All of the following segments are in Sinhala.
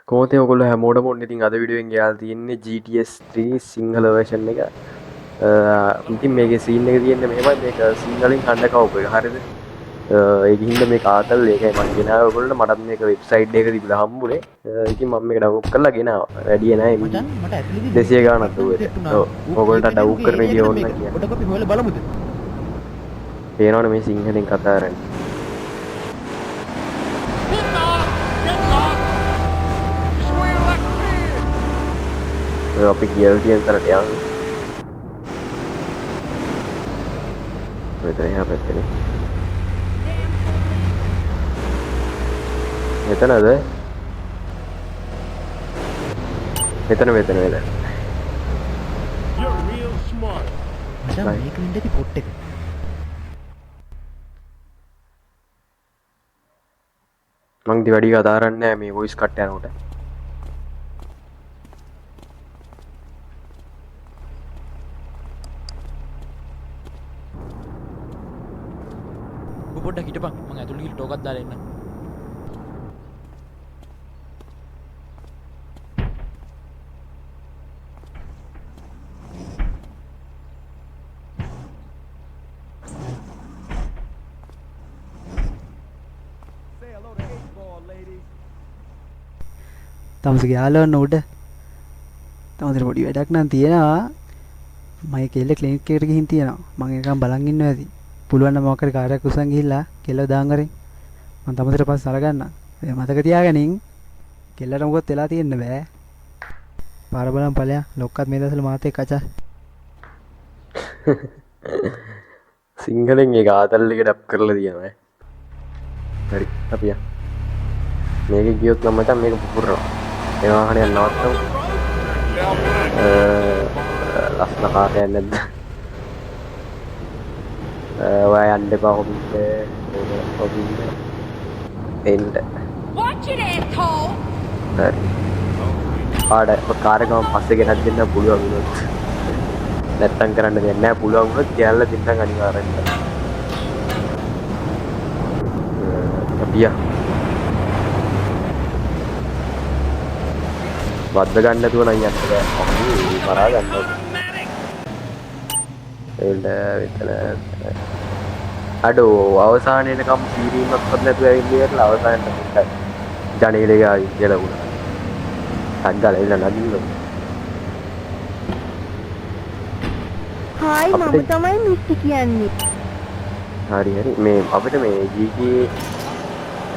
කොහොමද ඔයගොල්ලෝ හැමෝටම ඔන්න ඉතින් අද වීඩියෝ එකෙන් යාලා තියෙන්නේ GTS 3 සිංහල version එක. ඉතින් මේකේ scene එක තියෙන්නේ මෙහෙමයි මේක සිංහලෙන් අන්ඩර්කවර් එක හරියද? ඒකින්ද මේක ආතල් ඒකයි මම ගෙනාවේ ඔයගොල්ලන්ට මටත් මේක වෙබ්සයිට් එකක තිබිලා හම්බුනේ. ඉතින් මම මේක ඩවුන්ලෝඩ් කරලා ගෙනාවා. වැඩි නෑ MB 200 ගානක් දුවේ. ඔව් ඔයගොල්ලන්ට ඩවුන්ලෝඩ් කරන විදිය ඕන නම් කියන්න. පොඩක් අපි හොයලා බලමුද? පේනවනේ මේ සිංහලෙන් කතා කරන්නේ. අපි කියලා තියෙන තරට යන්න. මෙතන එහා පැත්තේ. මෙතනද? මෙතන. මචං මේක ඉඳි පොට් එක. මං ඉතින් වැඩි කතා කරන්නේ නැහැ මේ වොයිස් කට් යනකොට. ඔබ පොඩ්ඩක් හිටපන් මම ඇතුළට ගිහින් ටෝකක් දාලා එන්න. තමසගේ යාලවන්න උඩ තමතර පොඩි වැඩක් නම් තියෙනවා මයි කෙල්ල ක්ලිනික් එකට ගිහින් තියෙනවා මම එකම් බලන් ඉන්නවා ඇති පුළුවන් නම් මොකක් හරි කාර්යයක් උසන් ගිහිල්ලා කෙල්ලව දාන් කරේ මම තමතර පස්සේ අරගන්න ඒ මතක තියාගනින් කෙල්ලට මොකද වෙලා තියෙන්න බෑ පාර බලන් ඵලයන් ලොක්කත් මේ දවස්වල මාත් එක්ක කචා සිංහලෙන් ඒක ආතල් එක ඩබ් කරලා තියෙනවා. හරි අපි යන්න. මේක ගියොත් නම් මචං මේක පුපුරනවා. ඒ වාහනයක් නවත්තමු. ලස්සන කාර්යයක් නැද්ද? ඔයා යන්න එපා කොබින්ද. එන්න. Watch it, asshole! හරි. කාර්යය ගම පස්සේ ගෙනත් දෙන්න පුළුවන් වුණොත්. නැත්තම් කරන්න දෙයක් නැහැ පුළුවන් වුණොත් කියලා දෙන්නම් අනිවාර්යෙන්. අපි යන්න. වද්ද ගන්න නැතුව නම් යන්න බෑ. අපි මරා ගන්න ඕනේ. එන්න අඩෝ අවසානයේකම් පීරීමක්වත් නැතුව ඇවිල්ලා ඉවරලා අවසානයට ජනේලේ ගාවි කියලා වුණා. අද්දාලා එන්න නදින්න. හායි මම තමයි මිස්ටි කියන්නේ. හරි මේ අපිට මේ GTA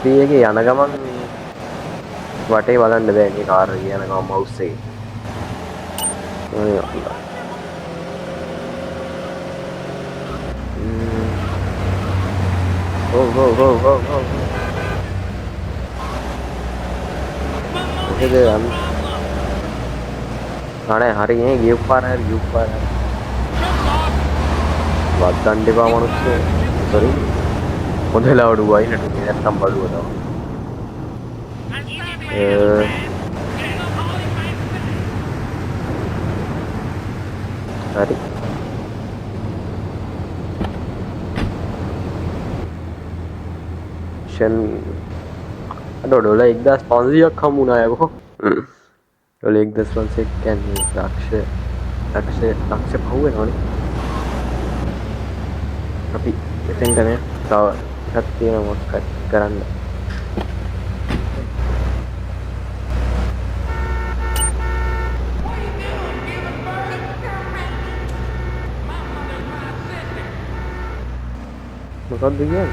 3 එකේ යන ගමන් මේ වටේ බලන්න බෑ මේ කාර් එක යන ගමන් මවුස් එකේ. ඔව්. මොකද අනේ හරි නේ ගියු පාර හරි. වද්දන්න එපා මනුස්සය. සෝරි. හොඳ වෙලාවට වයින්ට නැත්තම් බඩුව තමයි. හරි. ෂන් අඩෝ ඩොලර් 1500ක් හම්බුණා යකෝ. ඩොලර් 1500 කියන්නේ ලක්ෂ පහු වෙනවනේ. අපි එතෙන්ට නේ තව එකක් තියෙනවා මොකක්ද කරන්න. මොකක්ද කියන්නේ?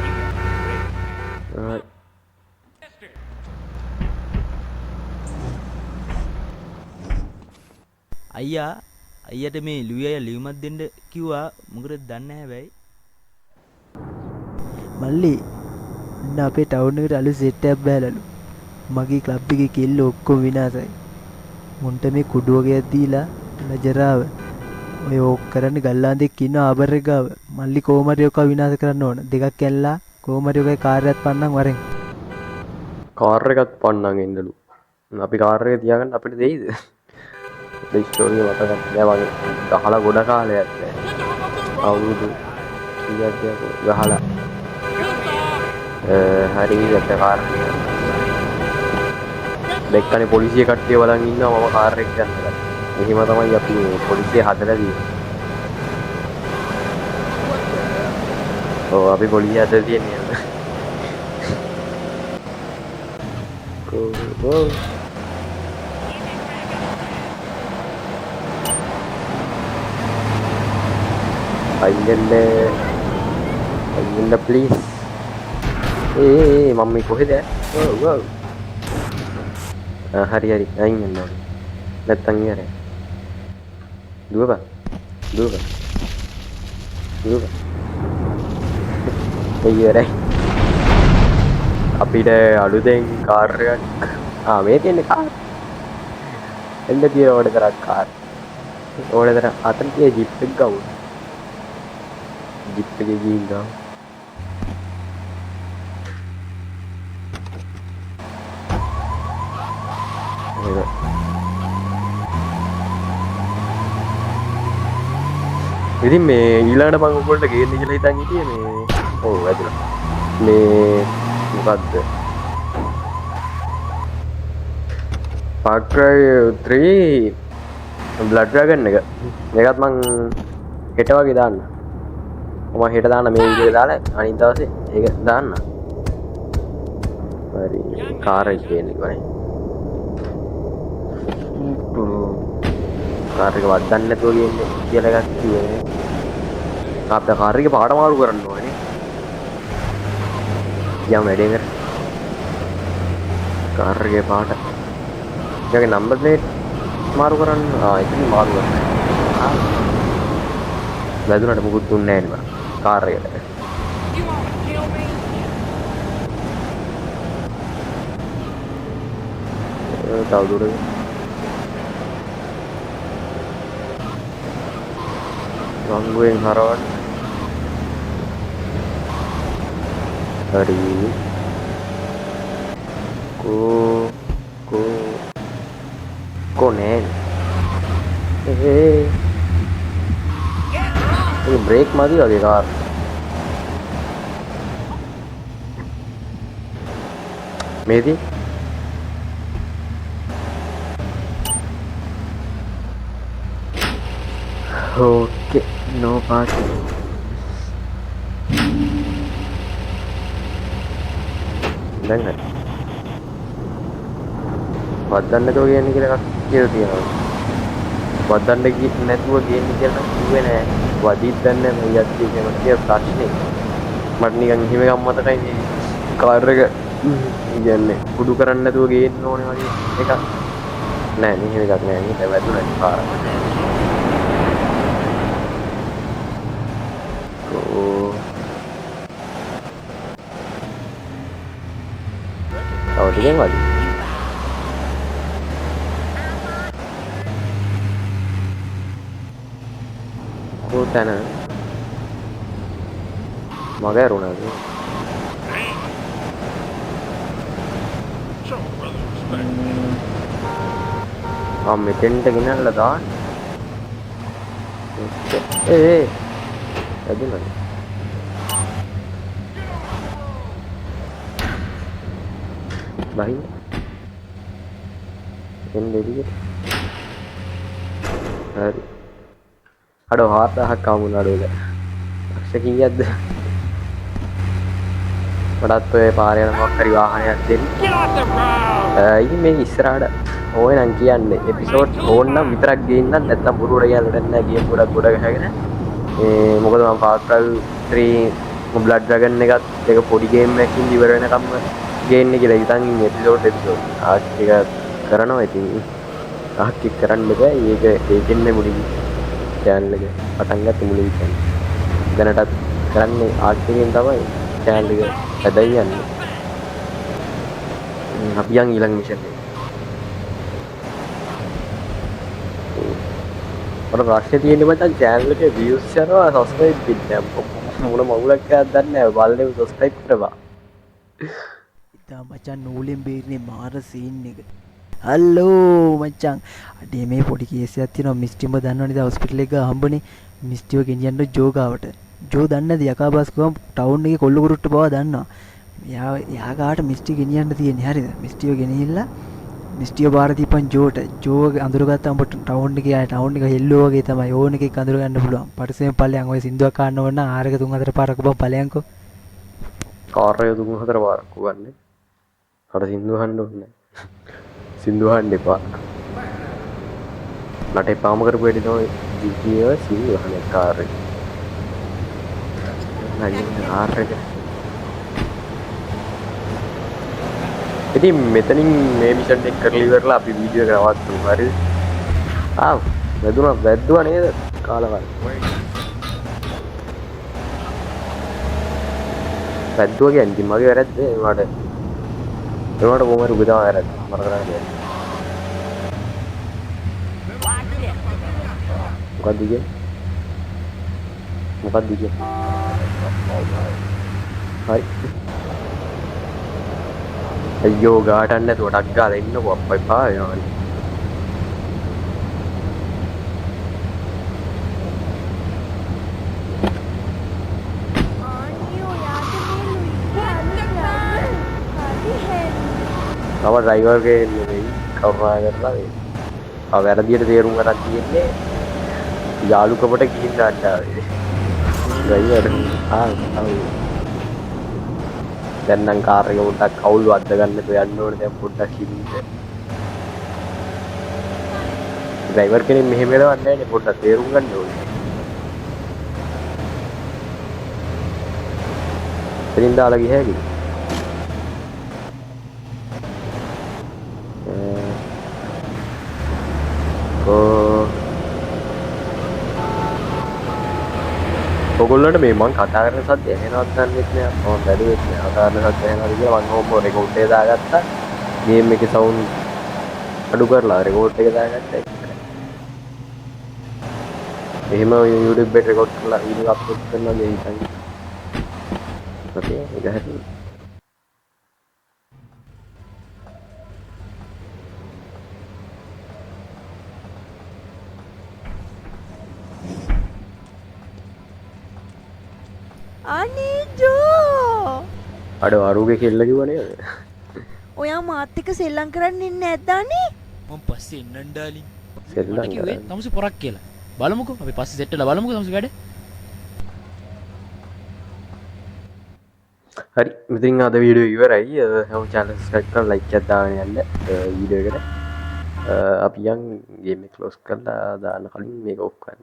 අයියට මේ ලුයි අය ලියුමක් දෙන්න කිව්වා මොකද දන්නේ නැහැ හැබැයි මල්ලි අන්න අපේ ටවුන් එකට අලුත් සෙට් එකක් බෑලලු මගේ ක්ලබ් එකේ කෙල්ල ඔක්කොම විනාසයි මුන්ට මේ කුඩු වගේක් දීලා නජරාව ඔය ඕක් කරන්නේ ගල්ලාන්දෙක් ඉන්න ආබර් එක ගාව මල්ලි කොහොම හරි ඔක විනාශ කරන්න ඕන දෙකක් ඇල්ලා කොහොම හරි ඔකේ කාර්යයක් පන්නම් වරෙන් කාර් එකක් පන්නන් එන්නලු. අපි කාර් එක තියාගන්න අපිට දෙයිද? මේ ස්ටෝරිය මතක නැහැ වගේ. ගහලා ගොඩ කාලයක් නෑ. අවුරුදු කීයක් ගහලා. හරි යත කාර් එක. දැක්කනේ පොලිසිය කට්ටිය බලන් ඉන්නවා මම කාර් එක ගන්නකම්. එහෙම තමයි අපි මේ පොලිසිය හදලා තියෙන්නේ. ඔව් අපි පොලිසිය හදලා තියෙන්නේ. ඔව්. අයියන්න ප්ලීස්. මම මේ කොහෙද? ඔව් ඔව්. හරි හරි අයින් වෙන්න ඕනේ. නැත්තම් ඉවරයි. දුවපන්. ඉවරයි. අපිට අලුතෙන් කාර් එකක් මේ තියෙන්නේ කාර්. එන්න තියෙන ඕඩර් කරක් කාර්. ඕඩර් අතන තියෙන ජිප් එක ගමු. ජිප් එකේ ගිහින් ගමු. ඉතින් මේ ඊළඟට මම ඔයගොල්ලන්ට ගේන්න කියලා හිතන් හිටියේ මේ ඔව් ඇදුණා මේ මොකද්ද Far Cry 3 Blood Dragon එක මේකත් මං හෙට වගේ දාන්න මම හෙට දාන්න මේ වීඩියෝ එක දාලා අනිත් දවසේ ඒක දාන්න හරි කාර් එක කියන්නේ කොහේ කාර් එක වදන්න නැතුව ගියන්නේ කියලා එකක් කිව්වේ. අපේ කාර් එකේ පාට මාරු කරන්න ඕනේ. යම් වැඩේ කර. කාර් එකේ පාට. ඒකේ නම්බර් ප්ලේට් මාරු කරන්න. එතන මාරු කරන්න. වැදුනට මුකුත් දුන්නේ නැහැ නේ කාර් එකට. You want to kill me? තව දුරද? ගංගුවෙන් හරවන්න. හරි. කොනේ? ඒ බ්‍රේක් මදි වගේ කාර්. මේදී okay no parking දැන් හරි වදන්න තෝ කියන්නේ කියලා එකක් කියලා තියෙනවා වදන්න නැතුව ගේන්නේ කියලා කිව්වේ නෑ වදිත් දන්නේ නැහැ මම යද්දි කියන ප්‍රශ්නේ මට නිකන් හිම ගම්මතකයි මේ කාර් එක කියන්නේ කුඩු කරන්න නැතුව ගේන්න ඕනේ වගේ එකක් නෑ මෙහෙම එකක් නෑ නේද වැදුණා කාර් ටිකෙන් වගේ කොතන මගේ රුණාද මෙතෙන්ට ගෙනල්ලා දාන්න ඇදුණාද බයි එන්නේ දිගට හරි අඩෝ 4000ක් ආමුණ අඩෝල ලක්ෂ කීයක්ද මටත් ඔය පාරේ යන මොකක් හරි වාහනයක් දෙන්න ඉතින් මේක ඉස්සරහට ඕනේ නම් කියන්නේ එපිසෝඩ් ඕන නම් විතරක් ගේන්න නැත්නම් බුරුවට ගියලා වැඩක් නැහැ ගේම් ගොඩක් ගහගෙන මොකද මම Far Cry 3 Blood Dragon එකත් ඒක පොඩි ගේම් එකකින් ඉවර වෙනකම් ගේන්න කියලා හිතන් ඉන්නේ එපිසෝඩ් ආක් එක කරනවා ඉතින් ආක් එක කරන්න බෑ ඒක ඒකෙන්නේ මුලින් channel එක පටන් ගත්ත මුලින් දැනටත් කරන්නේ ආක් එකෙන් තමයි channel එක හැදයි යන්නේ අපි යන් ඊළඟ මිෂන් එක මට ප්‍රශ්නේ තියෙන්නේ මචං channel එකේ views යනවා subscribe වෙන්නේ නැහැ මොන මවුලක් එකක්ද දන්නේ නැහැ බලන්නේ subscribe කරපන් ඉතා මචන් නූලෙන් බේරනේ මාර සීන් එක හල්ලෝ මචං අඩේ මේ පොඩි කේසයක් තියෙනවා මිස්ටිම දන්නවනේ දැන් හොස්පිටල් එක හම්බුනේ මිස්ටිව ගෙනියන්න ජෝගාවට ජෝ දන්නද යකාබස් ගම ටවුන් එකේ කොල්ල කුරුට්ට බව දන්නවා යා ගාට මිස්ටි ගෙනියන්න තියෙන්නේ හරිද මිස්ටිව ගෙනිහිල්ලා මිස්ටිය බාර දීපන් ජෝට. ජෝ අඳුරගත්තාම ඔබට ටවුන් එකේ ආය ටවුන් එක හෙල්ලෝ වගේ තමයි ඕන එකෙක් අඳුර ගන්න පුළුවන්. පරිස්සමෙන් ඵලයන් ඔය සින්දුවක් කාන්න ඕන නම් ආරක 3-4 පාරක් ඔබ ඵලයන්කෝ. කාර් එක 3-4 පාරක් වන්නේ. අර සින්දු අහන්න ඕනේ. සින්දු අහන්න එපා. මට එපාම කරපු වැඩි තමයි GTA සින්දු අහන කාර් එක. නයි කාර් එක. ඉතින් මෙතනින් මේ මිෂන් එක කරලා ඉවරලා අපි වීඩියෝ එක නවත්තමු. හරිද? වැදුවා නේද? කාලවල. වැද්දුවා කියන්නේ ඉතින් මගේ වැරද්ද ඒවට කොහොමද උඹ තමයි වැරද්ද මර කරන්නේ. මොකක්ද කියන්නේ? හරි. අයියෝ ගාටන්න නැතුව ටක් ගාලා ඉන්නකෝ අප්පා එපා යනවා. තව ඩ්‍රයිවර් කෙනෙක් නෙවෙයි කරුණා කරලා මේ. වැරදියට තේරුම් ගන්න තියෙන්නේ යාළුකමට ගිහින් ගන්න ආවේ. ඩ්‍රයිවර් දැන් නම් කාර් එක පොඩ්ඩක් කවුල් වද්ද ගන්න තු යන්න ඕනේ දැන් පොඩ්ඩක් ඉන්න. ඩ්‍රයිවර් කෙනෙක් මෙහෙම වෙලවන්නේ නැහැ නේ පොඩ්ඩක් තේරුම් ගන්න ඕනේ. එතනින් දාලා ගිය හැකියි. ඔයගොල්ලන්ට මේ මං කතා කරන සද්ද ඇහෙනවත් දන්නේ නැහැ. මම බැලුවෙත් නෑ. කතා කරන සද්ද ඇහෙනවද කියලා මං ඕම රෙකෝඩ් එක දාගත්තා. ගේම් එකේ සවුන්ඩ් අඩු කරලා රෙකෝඩ් එක දාගත්තා. එහෙම YouTube එකට රෙකෝඩ් කරලා වීඩියෝ අප්ලෝඩ් කරනවා ගේ හිතන්නේ. ඔකේ ඒක හරි. අනේ ජෝ අඩ වරුගේ කෙල්ල කිව්ව නේද? ඔයා මාත් එක්ක සෙල්ලම් කරන්න ඉන්නේ නැද්දානේ? මම පස්සේ එන්නම් ඩාලින්. සෙල්ලම් මට කිව්වේ තමුසෙ පොරක් කියලා. බලමුකෝ අපි පස්සේ සෙට් වෙලා බලමුකෝ තමුසෙ වැඩ. හරි මෙතින් අද වීඩියෝ ඉවරයි. හැම channel subscribe කරලා like එකක් දාගෙන යන්න වීඩියෝ එකට. අපි යන් ගේම් එක close කරලා දාන්න කලින් මේක ඔෆ් කරන්න.